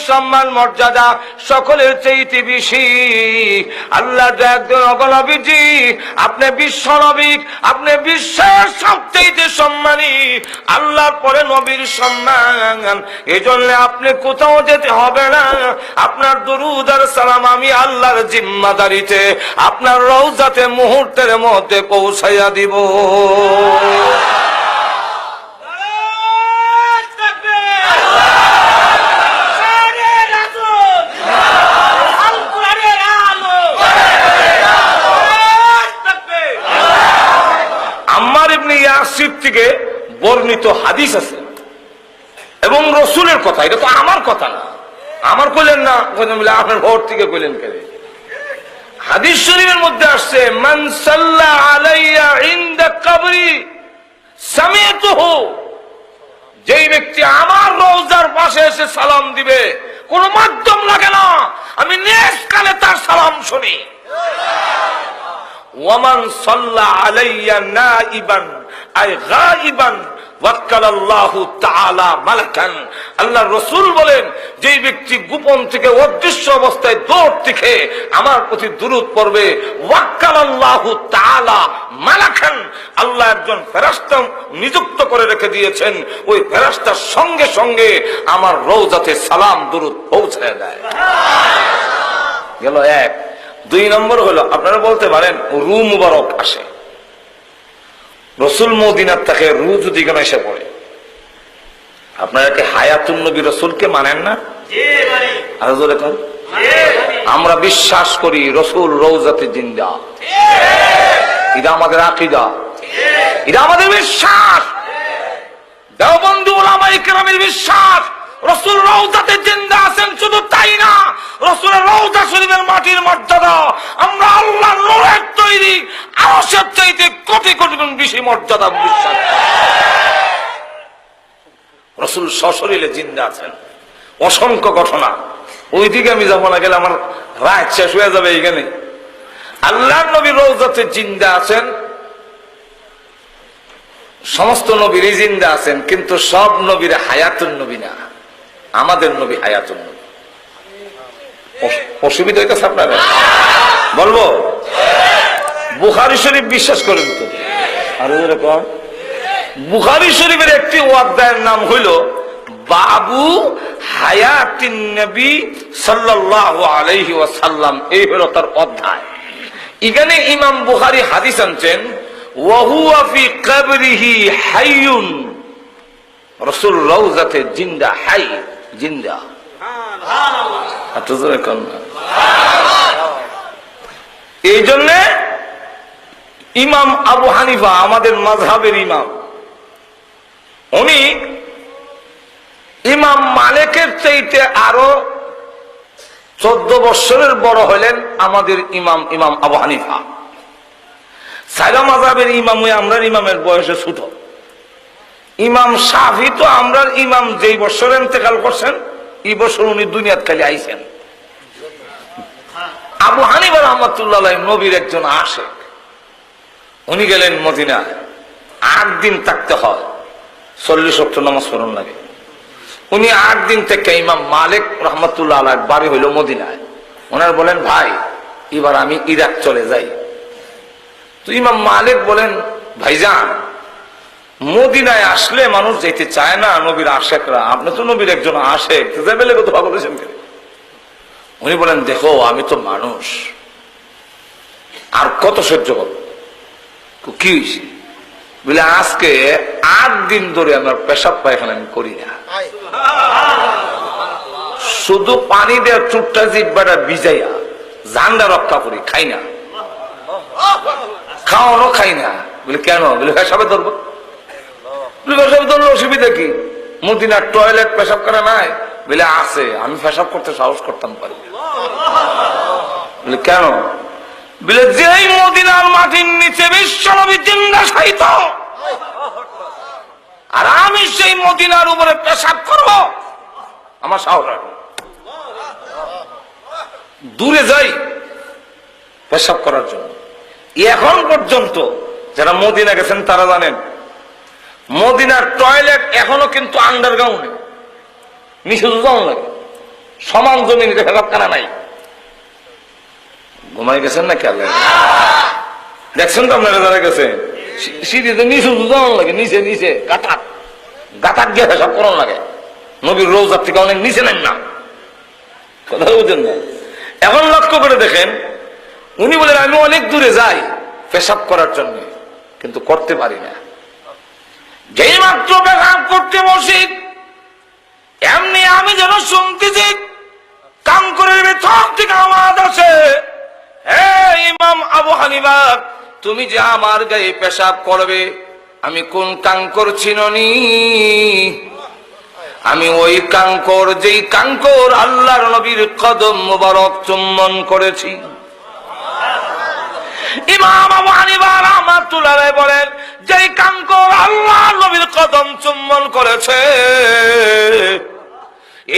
সম্মান মর্যাদা সকলের চাইতে বেশি। আল্লাহ একজন নবীজি, আপনি বিশ্ব নবী, আপনি বিশ্বের সবচাইতে সম্মানী, আল্লাহর পরে নবীর সম্মান। এই জন্য আপনি কোথাও যেতে হবে না, আপনার দরুদ আর সালাম আমি আল্লাহর জিম্মাদারিতে আপনার রওজাতে মুহূর্তের মধ্যে পৌঁছাইয়া দিব। আম্মার ইবনে ইয়াসির থেকে বর্ণিত হাদিস আছে এবং রসুলের কথা, এটা তো আমার কথা না, আমার কইলেন না, আপনার ভোট থেকে কইলেন কেন? হাদিস শরীফের মধ্যে আসছে, মান সাল্লা আলাইয়া ইনদা কবরি সামিতুহু, যেই ব্যক্তি আমার রওজার পাশে এসে সালাম দিবে, কোন মাধ্যম লাগে না, আমি নিজ কানে তার সালাম শুনি। ওয়ামান সাল্লা আলাইয়া নাইবান আই গায়িবান ওয়াক্কালাল্লাহু তাআলা মালাকান, আল্লাহর রাসূল বলেন, যেই ব্যক্তি গোপন থেকে অদৃশ্য অবস্থায় দূর থেকে আমার প্রতি দুরূদ পড়বে, ওয়াক্কালাল্লাহু তাআলা মালাকান, আল্লাহ একজন ফেরেশতা নিযুক্ত করে রেখে দিয়েছেন, ওই ফেরেশতার সঙ্গে সঙ্গে আমার রওজাতে সালাম দুরূদ পৌঁছে দেয়। গেল এক। দুই নম্বর হলো, আপনারা বলতে পারেন রু মুবারক আসে, রসুল মদিনার থেকে রু যদি কেন এসে পড়ে, আপনারা কি হায়াতুন নবী রসুলকে মানেন না? আমরা বিশ্বাস করি রসুল রওজাতে জিন্দা, এটা আমাদের আকীদা, এটা আমাদের বিশ্বাস, দেওবন্দি উলামায়ে কেরামের বিশ্বাস। রসুল রওজাতে জিন্দা আছেন, শুধু তাই না, রসুলের রওজা শরীফের মাটির মর্যাদা আমরা আল্লাহর নূরের তৈরি আরশের চাইতে কোটি কোটি গুণ বেশি মর্যাদা বিশ্বাস। রসুল সশরীরে জিন্দা আছেন, অসংখ্য ঘটনা, ওইদিকে আমি যাবো না, গেলে আমার রাত শেষ হয়ে যাবে। এইখানে আল্লাহর নবী রওজাতে জিন্দা আছেন, সমস্ত নবীরই জিন্দা আছেন, কিন্তু সব নবীর হায়াতুন নবী না, আমাদের নবী হায়াতুন নবী। অসুবিধা হইতেছে আপনারা? বলবো বুখারী শরীফ বিশ্বাস করেন তো? আর এরকম বুখারী শরীফের একটি অধ্যায়ের নাম হইল বাবু হায়াতিন নবী সাল্লাল্লাহু আলাইহি ওয়াসাল্লাম, এই হলো তার অধ্যায়। এখানে ইমাম বুখারী হাদিস আনছেন, ওয়া হুয়া ফি কবরিহি হাইয়ুন, রাসূল রওজাতে জিন্দা, হাই জিন্দা। এই জন্য ইমাম আবু হানিফা আমাদের মাযহাবের ইমাম, উনি ইমাম মালিকের চাইতে আরো 14 বছরের বড় হলেন আমাদের ইমাম ইমাম আবু হানিফা। সাইরা মাযহাবের ইমাম, আমরা ইমামের বয়সে ছোট। ইমাম শাফি তো আমরা ইমাম যেই বছর ইন্তেকাল করছেন, এই বছর উনি দুনিয়াত খালি আইছেন। আবু হানিফা রাহমাতুল্লাহ আলাইহি নবীর একজন আশিক, উনি গেলেন মদিনায়, 8 দিন থাকতে হয়, 40 ওয়াক্ত নামাজ পড়ন লাগে। উনি 8 দিন থেকে ইমাম মালিক রাহমাতুল্লাহ আলাইহি বাড়ি হইল মদিনায়। ওনার বলেন, ভাই এবার আমি ইরাক চলে যাই। তো ইমাম মালিক বলেন, ভাইজান মদিনায় আসলে মানুষ যেতে চায় না, নবীর আশেকরা, আপনি তো নবীর একজন আশেক, যাবেলে কথা বলেছেন কেন? উনি বলেন, দেখো আমি তো মানুষ, আর কত সহ্য করব? কি হয়েছে বলে, আজকে 8 দিন ধরে আমার পেশাব পায়খানা আমি করি না, শুধু পানি দেওয়া চুটটা জিব্বাটা ভিজাইয়া জানটা রক্ষা করি, খাই না, খাওয়ানো খাই না। বলে কেন? বলে পেশাবে ধরবো। পেশাবে ধরলে অসুবিধা কি? মদিনার টয়লেট পেশাব করা নাই? বলে আছে, আমি পেশাব করতে সাহস করতাম পারি। বলে কেন? বলে যেই মদিনার মাটির নিচে বিশ্বনবী জিন্দা শায়িত, আর আমি সেই মদিনার উপরে পেশাব করব, আমার সাহস হয় না। দূরে যাই পেশাব করার জন্য। এখন পর্যন্ত যারা মদিনা গেছেন তারা জানেন, মদিনার টয়লেট এখনো কিন্তু আন্ডারগ্রাউন্ডে, নিচে যাওয়া লাগে। সমান জমিন হেসাবখানা নাই। ঘুমাই গেছেন না খেয়াল দেখছেন তো আপনারা যারা গেছেন সিঁড়িতে নিচে যাওয়ার লাগে, নিচে নিচে গাতার গাতার গিয়ে হেসাব করার লাগে। নবীর রোজার থেকে অনেক নিচে নেন না, কথা বুঝেন না। এখন লক্ষ্য করে দেখেন, উনি বলেন আমি অনেক দূরে যাই পেশাব করার জন্য, কিন্তু করতে পারি না। যেই মাত্র পেশাব করতে বসি এমনি আমি যেন শুনতেছি কাম করে ভেতর থেকে আওয়াজ আসে, হে ইমাম আবু হানিফা, তুমি যে আমার গায়ে পেশাব করবে, আমি কোন কাঙ্কর চিননি? আমি ওই কাঙ্কর, যেই কাঙ্কর আল্লাহর নবীর কদম মোবারক চুম্বন করেছি। ইমাম আবু হানিফা রাহমাতুল্লাহ আলাইহি বলেন, যেই কাঙ্কর আল্লাহর নবীর কদম চুম্বন করেছে,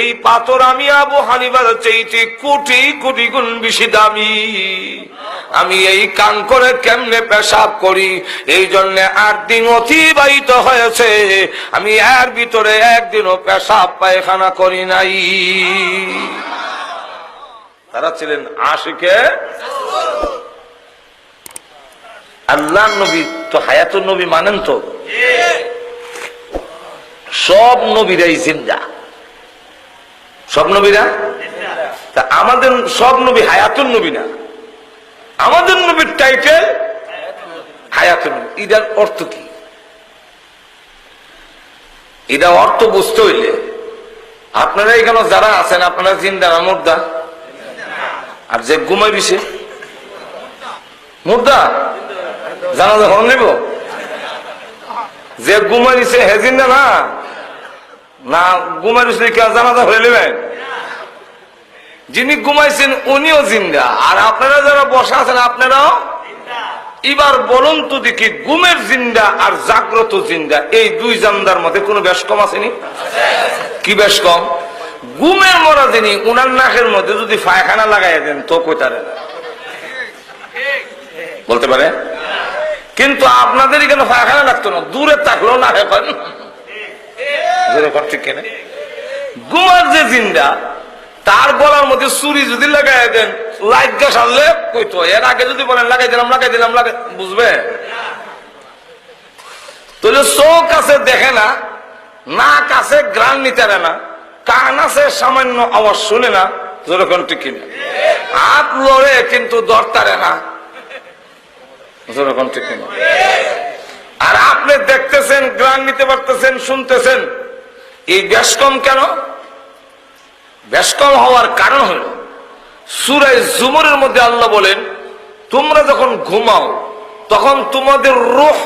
এই পাথর আমি আবু হানিফার চাইতে কোটি কোটি গুণ বেশি দামি। আমি এই কাঙ্করে কেমনে পেশাব করি, এই জন্য 8 দিন অতিবাহিত হয়েছে, আমি এর ভিতরে একদিনও পেশাব পায়খানা করি নাই। তারা ছিলেন আশিকে আল্লাহ নবী। তো হায়াতুন নবী মানেন তো? সব নবীরাই জিন্দা, সব নবীরা। তা আমাদের সব নবী হায়াতুন নবী না, আমাদের নবীর টাইটেল হায়াতুন নবী। এটার অর্থ কি? এটা অর্থ বুঝতে হইলে আপনারা এখানে যারা আছেন, আপনারা জিন্দা না মুর্দা? আর যে ঘুমাই দিছে মুর্দা, জানাজা হল নেব? যে ঘুমাই দিছে হে জিন্দা না? না ঘুমাই দিছে জানাজা হয়ে নেবেন? যিনি ঘুমাইছেন উনিও জিন্দা, আর আপনারা যারা বসা আছেন আপনারাও। এবার বলুন তো দেখি, ঘুমের জিন্দা আর জাগ্রত জিন্দা এই দুই জান্দার মধ্যে কোনো বেশ কম আসেনি? কি বেশ কম? ঘুমের মরা যিনি, উনার নাকের মধ্যে যদি পায়খানা লাগাই দেন তো কোথায় বলতে পারে? কিন্তু আপনাদের এখানে পায়খানা লাগতো না, দূরে থাকলেও না এখন ঠিক কিনা? ঘুমার যে জিন্দা, তার গলার মধ্যে চুরি যদি লাগাই দেন, লাইট গ্যাস আনলে কইতো, এর আগে যদি বলেন লাগাই দিলাম লাগাই দিলাম লাগাই, বুঝবে? তাহলে চোখ আছে দেখে না, নাক আছে গ্রান নিতে না, কান আছে সামান্য আওয়াজ শুনে না, যেরকম ঠিক কিনা? হাত লড়ে কিন্তু দরতারে না, যেরকম ঠিক কিনা? আর আপনি দেখতেছেন, গ্রান নিতে পারতেছেন, শুনতেছেন, এই বেশ কম কেন? বেশ কম হওয়ার কারণ হল সূরা জুমরের মধ্যে আল্লাহ বলেন, তোমরা যখন ঘুমাও তখন তোমাদের রূহ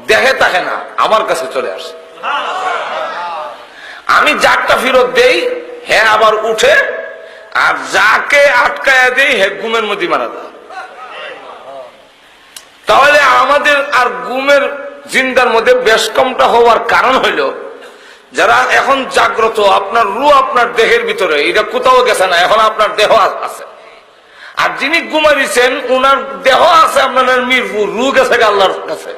দেহে থাকে না, আমার কাছে চলে আসে। আমি যারটা ফেরত দেই হ্যাঁ আবার উঠে, আর যাকে আটকায়া দেই হে ঘুমের মধ্যে মারা যায়। তাহলে আমাদের আর ঘুমের জিন্দার মধ্যে বেশ কমটা হওয়ার কারণ হইল, যারা এখন জাগ্রত, আপনার রূহ আপনার দেহের ভিতরে, এটা কোথাও গেছে না, এখন আপনার দেহ আছে। আর যিনি ঘুমাইছেন উনার দেহ আছে আপনার মিরপুর, রূহ গেছে আল্লাহর কাছে।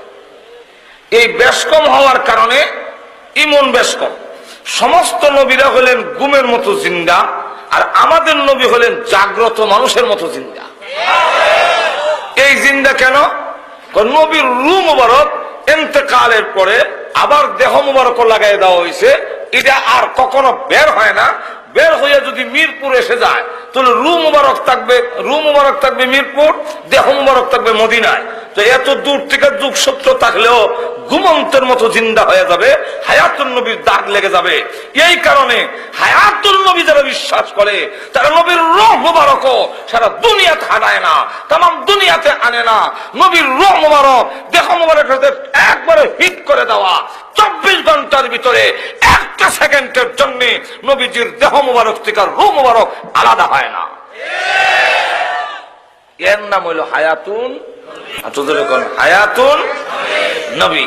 এই বেশ কম হওয়ার কারণে ইমন বেশ কম। সমস্ত নবীরা হলেন ঘুমের মতো জিন্দা, আর আমাদের নবী হলেন জাগ্রত মানুষের মতো জিন্দা। এই জিন্দা কেন? নবীর রূহ মুবারক ইন্তেকালের পরে আবার দেহ মুবারক লাগাই দেওয়া হয়েছে, এটা আর কখনো বের হয় না। বের হয়ে যদি মিরপুর এসে যায় তাহলে রূহ মুবারক থাকবে মিরপুর, দেহ মুবারক থাকবে মদিনায়। তো এত দূর থেকে যুগসূত্র থাকলেও ঘুমন্তের মতো জিন্দা হয়ে যাবে, হায়াতুন নবীর দাগ লেগে যাবে। এই কারণে হায়াতুল নবী যারা বিশ্বাস করে, তারা নবীর রূহ মুবারক সারা দুনিয়াতে হারায় না, তামাম দুনিয়াতে আনে না। নবীর রূহ মুবারক, দেহ মুবারক একবারে হিট করে দেওয়া, 24 ঘন্টার ভিতরে একটা সেকেন্ডের জন্য নবীজির দেহ মুবারক থেকে রূহ মুবারক আলাদা হয় না। এর নাম হইল হায়াতুন হায়াতুন নবী।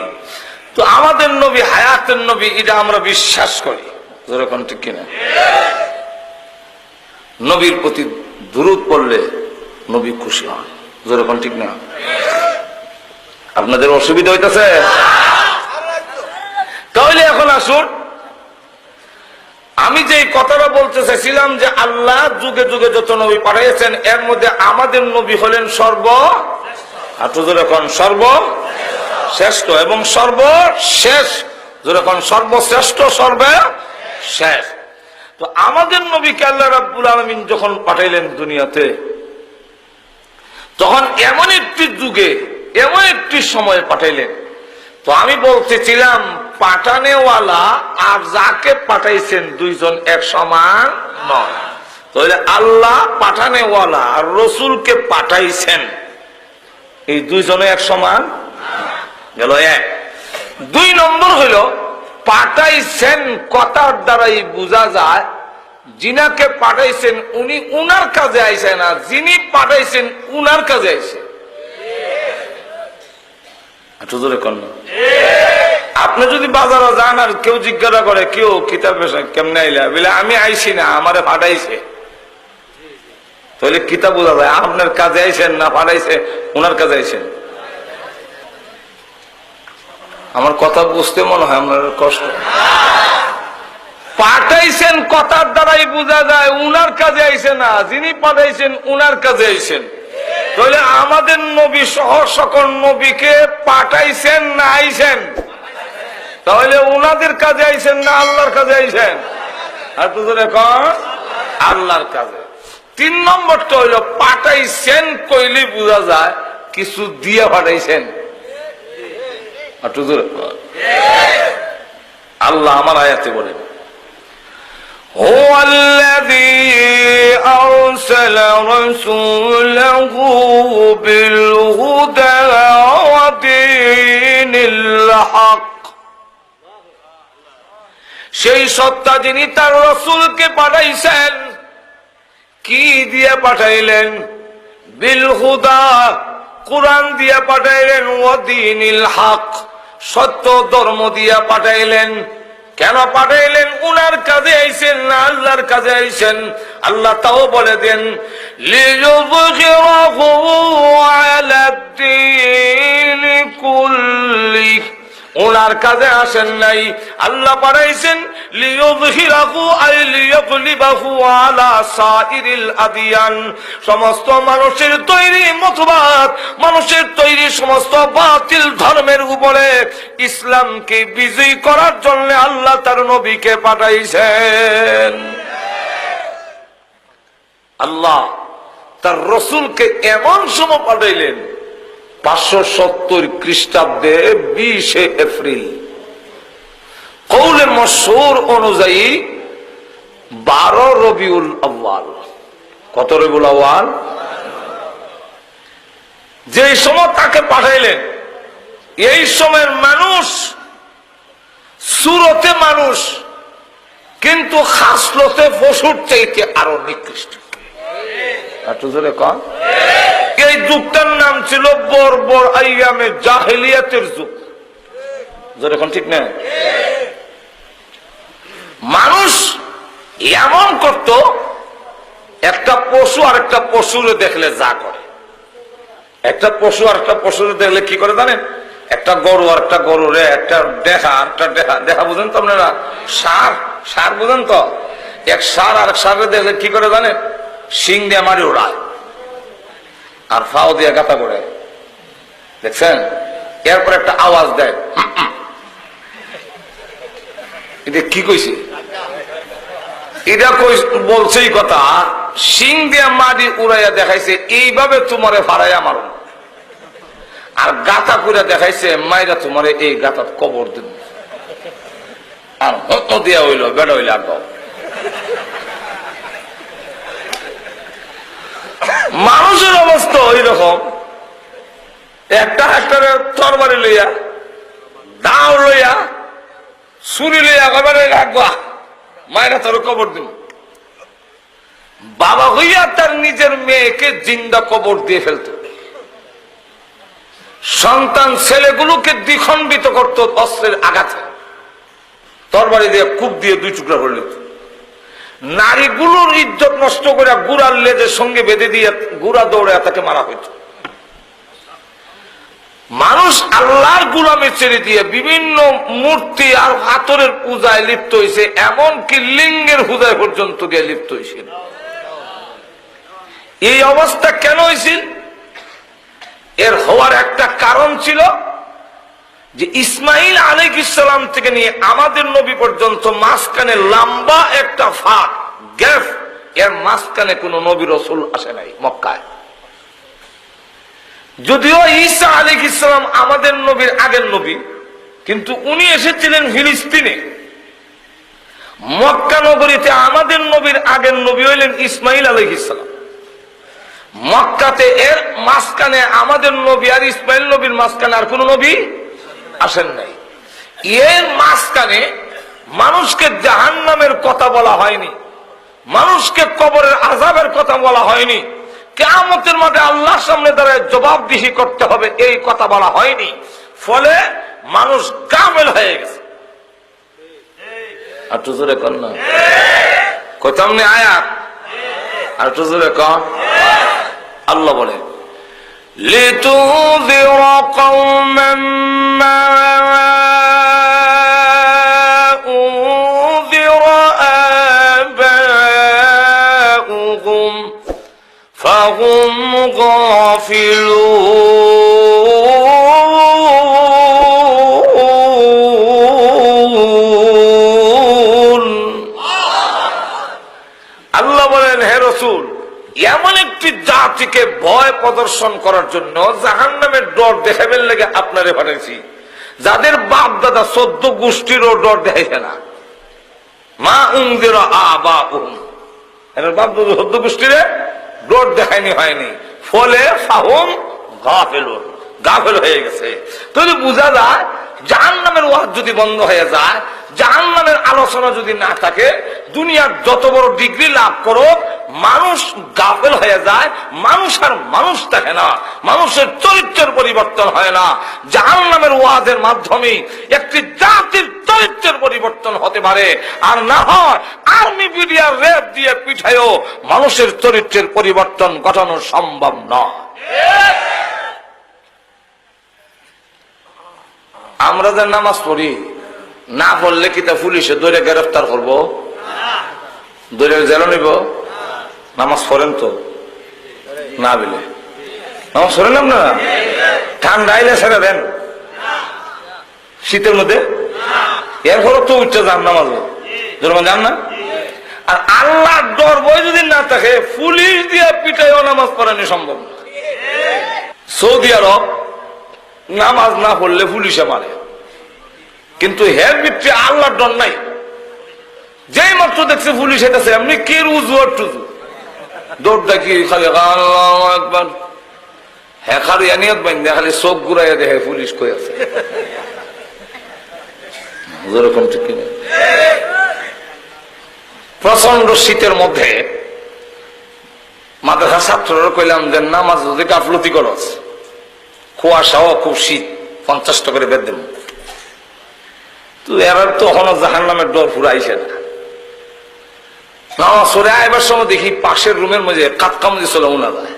তো আমাদের নবী হায়াতুন নবী, এটা আমরা বিশ্বাস করি, যেরকম ঠিক কিনা? নবীর প্রতি দুরূদ পড়লে নবী খুশি হন, যেরকম ঠিক না? আপনাদের অসুবিধা হইতেছে? তাহলে এখন আসুন, আমি যে কথাটা বলতে চাইছিলাম যে আল্লাহ যুগে যুগে যত নবী পাঠিয়েছেন এর মধ্যে আমাদের নবী হলেন সর্বশ্রেষ্ঠ এবং সর্বশেষ, যখন সর্বশ্রেষ্ঠ সর্বশেষ। তো আমাদের নবীকে আল্লাহ রাব্বুল আলামিন যখন পাঠাইলেন দুনিয়াতে, তখন এমন একটি যুগে এমন একটি সময় পাঠাইলেন। তো আমি বলতেছিলাম পাঠানেওয়ালা আর যাকে পাঠাইছেন দুইজন এক সমান নয়। তাহলে আল্লাহ পাঠানেওয়ালা আর রসুলকে পাঠাইছেন, এই দুইজনে এক সমান গেল এক। 2 নম্বর হইল পাঠাইছেন কথার দ্বারাই বোঝা যায় যিনাকে পাঠাইছেন উনি উনার কাজে আইসে না, যিনি পাঠাইছেন উনার কাজে আইসে। আপনি যদি বাজারে যান আর কেউ জিজ্ঞাসা করে কেউ কিতাব কেমনে আইলা, বলে আমি আইসি না, আমারে পাঠাইছে, তাহলে কিতাব বোঝা যায় আপনার কাজে আইসেন না পাঠাইছে উনার কাজে আইসেন। আমার কথা বুঝতে মনে হয় আপনার কষ্ট। পাঠাইছেন কথার দ্বারাই বোঝা যায় উনার কাজে আইসে না, যিনি পাঠাইছেন উনার কাজে আইসেন। তাহলে আমাদের নবী সহ সকল নবীকে পাঠাইছেন না আইসেন? তাহলে উনাদের কাজে আইসেন না আল্লাহর কাজে আইসেন? আর তো এখন আল্লাহর কাজে। 3 নম্বরটা হইল পাঠাইছেন কইলে বোঝা যায় কিছু দিয়ে পাঠাইছেন। আল্লাহ আমার আয়াতে বলেন هو الذي أرسل رسوله بالهدى ودين الحق। সেই সত্তা যিনি তার রাসূলকে পাঠাইছেন, কি দিয়ে পাঠাইলেন? বিল হুদা, কুরআন দিয়ে পাঠাইলেন, ওয়া দীনিল হক, সত্য ধর্ম দিয়ে পাঠাইলেন। কেন পাঠাইলেন? উনার কাজে আইছেন না আল্লাহর কাজে আইছেন? আল্লাহ তাও বলে দেন লিইয়ুযহিরাহু আলাদ-দীনি কুল্লিহি। উনার কাজে আসেন নাই, আল্লাহ পাঠাইছেন লিইয়ুযহিরাহু আই লিয়াগলিবাহু আলা সাইরিল আদিয়ান। সমস্ত মানুষের তৈরি মতবাদ, মানুষের তৈরি সমস্ত বাতিল ধর্মের উপরে ইসলামকে বিজয়ী করার জন্য আল্লাহ তার নবীকে পাঠাইছেন। আল্লাহ তার রসুলকে এমন সময় পাঠাইলেন 570 খ্রিস্টাব্দে 20 এপ্রিল। কৌলে মশহুর অনুযায়ী 12 রবিউল আউয়াল। কত রবিউল আউয়াল? যে সময় তাকে পাঠাইলেন এই সময়ের মানুষ সুরতে মানুষ, কিন্তু খাসলতে পশুর চাইতে আরো নিকৃষ্ট। এই যুগটার নাম ছিল বর্বর আইয়ামে জাহেলিয়াতের যুগ। এখন ঠিক না? মানুষ এমন করত, একটা পশু আর একটা পশুরে দেখলে যা করে, একটা পশু আর একটা পশুরে দেখলে কি করে জানেন? একটা গরু আর একটা গরুরে, একটা দেখা আর একটা দেখা বুঝেন তো আপনারা? সার বুঝেন তো? এক সার আর এক সারে দেখলে কি করে জানেন? শিং দিয়ে মারি ওড়ায় আর ফাও দিয়ে গাতা করে, দেখছেন? এরপর একটা আওয়াজ দেয়, এটা কি কইছে? এটা বলছে এই কথা, শিং দিয়ে মারি উড়াইয়া দেখাইছে এইভাবে তোমারে ফারাইয়া মারো, আর গাতা করে দেখাইছে মাইরা তোমারে এই গাতার কবর দিন। আর হত দিয়া হইল বেড়া হইল আগ। মানুষের অবস্থা ওই রকম, একটা তরবারি লইয়া, দাও লইয়া, ছুরি লইয়া একেবারে রাখবা, মায়েরা তোর কবর দিন। বাবা হইয়া তার নিজের মেয়েকে জিন্দা কবর দিয়ে ফেলত, সন্তান ছেলেগুলোকে দ্বিখণ্ডিত করত অস্ত্রের আঘাতে, তরবারি দিয়ে কূপ দিয়ে 2 টুকরা করে নিত। নারীগুলোর ইজ্জত নষ্ট করে গুড়ার লেজের সঙ্গে বেঁধে দিয়ে গুড়া দৌড়ে তাকে মারা হইত। মানুষ আল্লাহর গোলামি ছেড়ে দিয়ে বিভিন্ন মূর্তি আর পাথরের পূজায় লিপ্ত হয়েছে, এমনকি লিঙ্গের পূজায় পর্যন্ত গিয়ে লিপ্ত হয়েছিল। এই অবস্থা কেন হয়েছিল? এর হওয়ার একটা কারণ ছিল যে ইসমাইল আলাইহিস সালাম থেকে নিয়ে আমাদের নবী পর্যন্ত মাঝখানে লম্বা একটা ফাঁক, গ্যাপ, এর মাঝখানে কোন নবী রাসূল আসে নাই মক্কায়। যদিও ঈসা আলাইহিস সালাম আমাদের নবীর আগের নবী, কিন্তু উনি এসেছিলেন ফিলিস্তিনে। মক্কা নগরীতে আমাদের নবীর আগের নবী হইলেন ইসমাইল আলাইহিস সালাম। মক্কাতে এর মাঝখানে আমাদের নবী আর ইসমাইল নবীর মাঝখানে আর কোন নবী আসেন নাই। এর মাঝখানে মানুষকে জাহান্নামের কথা বলা হয়নি, মানুষকে কবরের আযাবের কথা বলা হয়নি, কিয়ামতের মাঠে আল্লাহর সামনে দাঁড়ায় জবাবদিহি করতে হবে এই কথা বলা হয়নি। ফলে মানুষ কামেল হয়ে গেছে। আর তো জোরে কর না, কইতাম না আয়াত, আর তো জোরে কর। আল্লাহ বলে লিতুযিরা কওমান মা উযিরা আবাউহুম ফাহুম গাফিলুন। আল্লাহ বলেন, হে রাসূল, এমন একটি জাতিকে ভয় প্রদর্শন করার জন্য জাহান্নামের ডর দেখাবেন লেগে আপনারে পাঠাইছি, যাদের বাপ দাদা 14 গোষ্ঠীরও ডর দেখাইছে না। মা উনজিরা আবাউহুম, এর বাপ দাদা 14 গোষ্ঠীরে ডর দেখায়নি, হয়নি। ফলে ফাহুম গাফিলুন, গাফিল হয়ে গেছে। তাহলে বোঝা যায় জাহান্নামের ওয়াজ যদি বন্ধ হয়ে যায়, জাহান্নামের আলোচনা যদি না থাকে, দুনিয়ার যত বড় ডিগ্রি লাভ করো, মানুষ গাফেল হয়ে যায়, মানুষ আর মানুষ থাকে না, মানুষের চরিত্রের পরিবর্তন হয় না। জাহান্নামের ওয়াজের মাধ্যমে একটি জাতির চরিত্রের পরিবর্তন হতে পারে, আর না হয় আর্মি বিডিআর রেপ দিয়ে পিঠায়ও মানুষের চরিত্রের পরিবর্তন ঘটানো সম্ভব নয়। আমরা যে নামাজ পড়ি, না পড়লে কি তা পুলিশে ধরে গ্রেফতার করবো, ধরে জেল নিব? নামাজ পড়েন তো না বিলে? নামাজ পড়েন আপনারা? ঠান্ডা আইলে ছেড়ে দেন, শীতের মধ্যে এরপরও তো উঠতে যান নামাজ, যান না? আর আল্লাহর ডর বই যদি না থাকে, পুলিশ দিয়ে পিটাইও নামাজ পড়ানো সম্ভব না। সৌদি আরব নামাজ না পড়লে পুলিশে মারে, কিন্তু হের ভিতরে আল্লাহর ডর নাই। যেই মাত্র দেখছে পুলিশ এসেছে, এমনি কে রুজু আর টুজু দৌড় ডাকি, খালি আল্লাহু আকবার, হ্যাঁ খালি আনিয়ত বান্ধে খালি চোখ ঘুরাইয়া দেখে পুলিশ কই আছে। যেরকম ঠিক কিনা? প্রচন্ড শীতের মধ্যে মাদ্রাসা ছাত্ররা কইলাম যে নামাজ যদি গাফলতি করস, কুয়াশাও খুব শীত, 50 টাকা করে বেদ দেব, তো এরা তখনও জাহান্নামের ডর ফুরাইছে না। নামাজ পড়ে আইবার সময় দেখি পাশের রুমের মধ্যে কাতকামুজি চলে উনা যায়,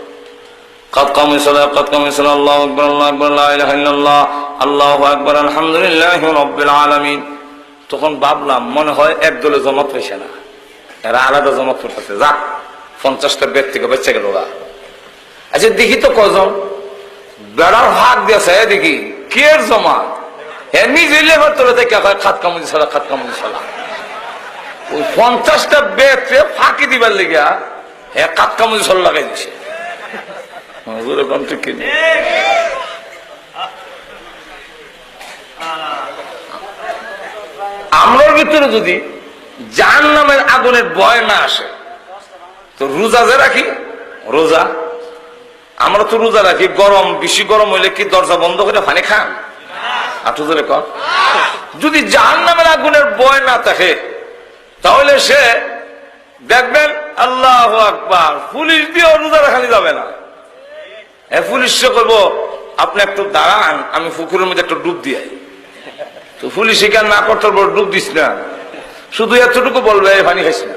কাতকামুজি চলে, কাতকামুজি চলে, আল্লাহু আকবার, আল্লাহু আকবার, লা ইলাহা ইল্লাল্লাহ, আল্লাহু আকবার, আলহামদুলিল্লাহি রাব্বিল আলামিন। তখন ভাবলাম মনে হয় একদলে জমাত হয়েছে না, এরা আলাদা জমাত করতেছে। যাক, 50টা বেদ থেকে বেঁচে গেল। আচ্ছা দেখি তো কজন বেড়ার ভাগ দিয়েছে, দেখি কে জমা, হ্যাঁ নিজে লেবার তোলে দেখে খাতকামুজি সালা, খাতকামুজি সালা। ওই 50টা বেদকে ফাঁকি দিবার লেগে হ্যাঁ কাতকামুজি সাল লাগাই দিছে। আমরার ভিতরে যদি জাহান্নামের আগুনের ভয় না আসে, তো রোজা যে রাখি, রোজা আমরা তো রোজা রাখি, গরম বেশি গরম হইলে কি দরজা বন্ধ করে পানি খান? আটু ধরে কর। যদি জাহান্নামের আগুনের ভয় না থাকে, তাহলে সে দেখবেন আল্লাহু আকবার, পুলিশ দিয়েও রোজা রাখানি যাবে না। পুলিশ করবো আপনি একটু দাঁড়ান, আমি পুকুরের মধ্যে একটু ডুব দিয়ে। তো পুলিশ এখানে না করতে ডুব দিস না, শুধু এতটুকু বলবে এই পানি খাইস না।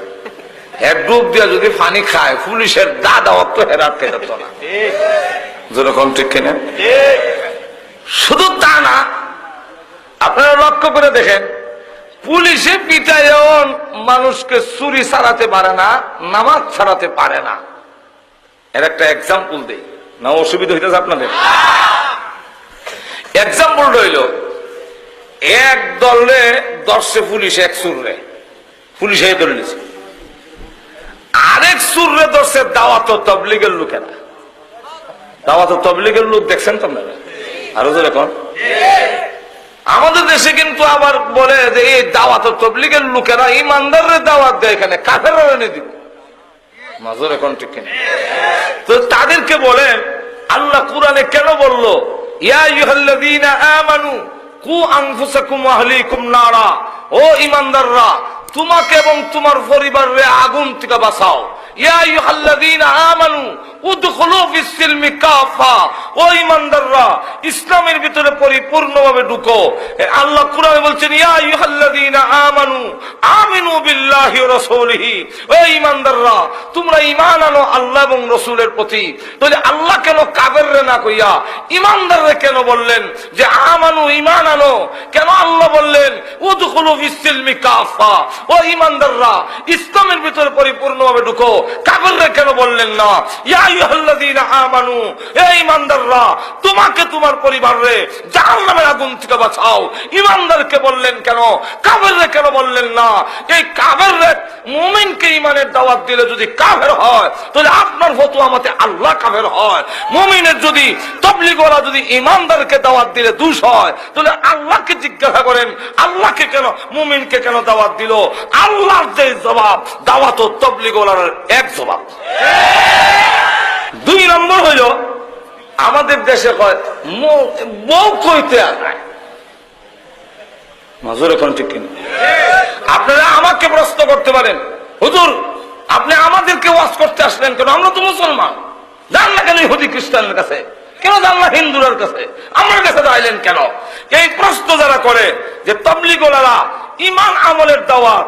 হ্যাঁ ডুব দিয়া যদি পানি খায়, পুলিশের দাদা অত হেরাত খেতে না। যেরকম ঠিক কিনা? শুধু তা না, আপনারা লক্ষ্য করে দেখেন, পুলিশে পিটাইও মানুষকে চুরি ছাড়াতে পারে না, নামাজ ছাড়াতে পারে না। এর একটা এক্সাম্পল দেই না, অসুবিধা হইতেছে আপনাদের? এক্সাম্পল রইল, এক দলে দর্শে পুলিশ এক সুররে, পুলিশে ধরে নিছে, আরেক সুররে দর্শে দাওয়াত তবলিগের লোকেরা। দাওয়াত তবলিগের লোক দেখছেন তো আপনারা? আরো তো এখন আমাদের দেশে কিন্তু আবার বলে যে এই দাওয়াত তবলিগের লোকেরা ইমানদারের দাওয়াত দেয়, এখানে কাফেররা এনে দিব। মাজুর এখন ঠিক কিনা? তো তাদেরকে বলেন আল্লাহ কুরআনে কেন বললো ইয়া আইয়ুহাল্লাযীনা আমানু কু আনফুসাকুম ওয়া আহলিকুম নারা, ও ইমানদাররা তোমাকে এবং তোমার পরিবারের আগুন থেকে বাঁচাও। ইয়া আইয়ুহাল্লাযীনা আমানু উদখুলু ফিস-সিলমি কাফা, ও ইমানদাররা ইসলামের ভিতরে পরিপূর্ণভাবে ঢুকো। আল্লাহ কুরআনে বলছেন ইয়া আইয়ুহাল্লাযীনা আমানু আমিনু বিল্লাহি ওয়া রাসূলিহি, ও ইমানদাররা তোমরা ঈমান আনো আল্লাহ এবং রাসূলের প্রতি। তাহলে আল্লাহ কেন কাফেররে না কইয়া ঈমানদাররে কেন বললেন যে আমানু ঈমান আনো? কেন আল্লাহ বললেন উদখুলু ফিস-সিলমি কাফা, ও ইমানদাররা ইসলামের ভিতরে পরিপূর্ণভাবে ঢুকো? কাফেররে কেন বললেন না ইয়া আইয়ুহাল্লাযীনা আমানু, হে ঈমানদাররা তোমাকে তোমার পরিবাররে জাহান্নামের আগুন থেকে বাঁচাও? ঈমানদারকে বললেন কেন, কাফেররে কেন বললেন না? এই কাফেররে মুমিনকে ঈমানের দাওয়াত দিলে যদি কাফের হয়, তাহলে আপনার ফতোয়া মতে আল্লাহ কাফের হয়। মুমিনের যদি তাবলীগওয়ালা যদি ঈমানদারকে দাওয়াত দিলে দোষ হয়, তাহলে আল্লাহকে জিজ্ঞাসা করেন আল্লাহকে কেন মুমিনকে কেন দাওয়াত দিল? আল্লাহর যে জবাব, দাওয়াত ও তাবলীগওয়ালার এক জবাব। দুই নম্বর হইল, আমাদের দেশে কয় বউ কইতে আনায়। মাজুর এখন ঠিক কিনা? আপনারা আমাকে প্রশ্ন করতে পারেন, হুজুর আপনি আমাদেরকে ওয়াজ করতে আসলেন কেন? আমরা তো মুসলমান, যান না কেন ইহুদি খ্রিস্টানের কাছে, কেন যান না হিন্দুদের কাছে, আমার কাছে আইলেন কেন? এই প্রশ্ন যারা করে যে তাবলীগওয়ালারা ঈমান আমলের দাওয়াত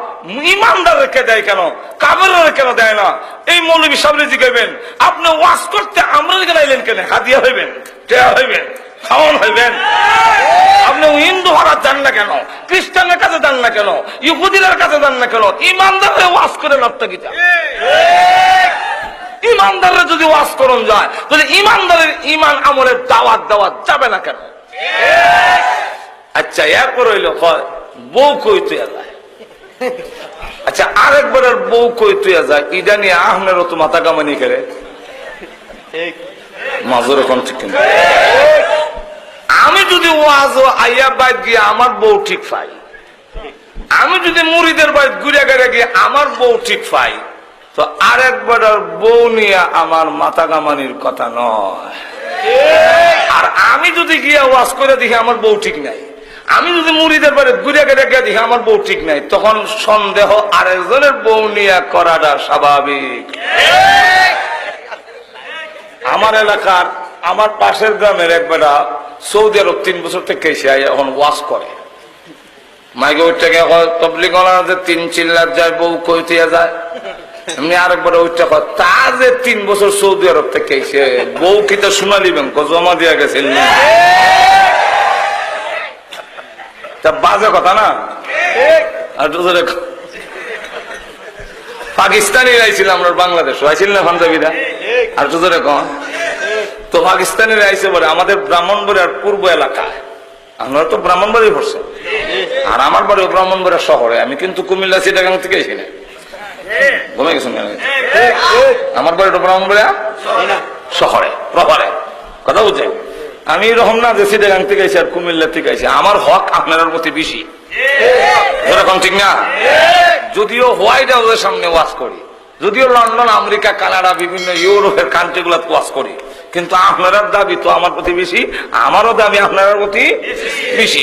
ঈমানদার রেখে দেয় কেন, কাফেররা কেন দেয় না? এই মৌলভী সাহেব জিজ্ঞাসবেন আপনি ওয়াজ করতে আমরা কেন আইলেন কেন? হাদিয়া হইবেন, টেয়া হইবেন, খাওয়ান হইবেন। আপনি হিন্দু হারাত যান না কেন, খ্রিস্টানের কাছে যান না কেন, ইহুদিদের কাছে যান না কেন? ঈমানদারে ওয়াজ করে লাভটা কি? ঈমানদারে যদি ওয়াজ করন যায়, তাহলে ঈমানদারের ঈমান আমলের দাওয়াত দেওয়া যাবে না কেন? আচ্ছা এরপর হইল বউ কই তুইয়া যায়। আচ্ছা আরেকবারের বউ কই তুইয়া যায়, ইডা নিয়ে আহমের তো মাথা কামানি করে। মাজুর এখন ঠিক কিনা? আমি যদি ওয়াজ আইয়া বাইত গিয়ে আমার বউ ঠিক পাই, আমি যদি মুরিদের বাইত ঘুরে ঘুরে গিয়ে আমার বউ ঠিক পাই, তো আরেকবার বউ নিয়ে আমার মাথা কামানির কথা নয়। আর আমি যদি গিয়া ওয়াজ করে দেখি আমার বউ ঠিক নাই, আমি যদি মুরিদের বাড়ি ঘুরে ঘুরে গিয়ে দেখি আমার বউ ঠিক নাই, তখন সন্দেহ আরেকজনের বউ নিয়ে করাটা স্বাভাবিক। আমার এলাকার, আমার পাশের গ্রামের এক বেটা সৌদি আরব 3 বছর থেকে এসে এখন ওয়াজ করে। মাইকে ওইটাকে তবলীগওয়ালাদের 3 চিল্লার যায় বউ কইতে যায়, এমনি আরেকবার ওইটা তা যে 3 বছর সৌদি আরব থেকে এসে বউ কি তো সোনালী ব্যাংক জমা দিয়া গেছিল, বাজে কথা না? পাকিস্তানি আইছিল আমরা বাংলাদেশ আইছিল না পাঞ্জাবিরা, আর তো ধরে কন তো পাকিস্তানিরা আইসে বলে আমাদের ব্রাহ্মণবাড়িয়ার পূর্ব এলাকায়, আমরা তো ব্রাহ্মণবাড়ি পড়ছে, আর আমার বাড়ি ব্রাহ্মণবাড়িয়া শহরে। আমি কিন্তু কুমিল্লা চিটাগাং থেকে এসি না, ঘুমে গেছেন? আমার বাড়ি ব্রাহ্মণবাড়িয়া শহরে প্রপারে, কথা বুঝছেন? আমি এরকম না যে চিটাগাং থেকে আইসি আর কুমিল্লা থেকে আইসি, আমার হক আপনার প্রতি বেশি, এরকম ঠিক না? যদিও হোয়াইট হাউসের সামনে ওয়াজ করি, যদিও লন্ডন আমেরিকা কানাডা বিভিন্ন ইউরোপের কান্ট্রি গুলা ওয়াজ করি, কিন্তু আপনার দাবি তো আমার প্রতি বেশি, আমারও দাবি আপনার প্রতি বেশি।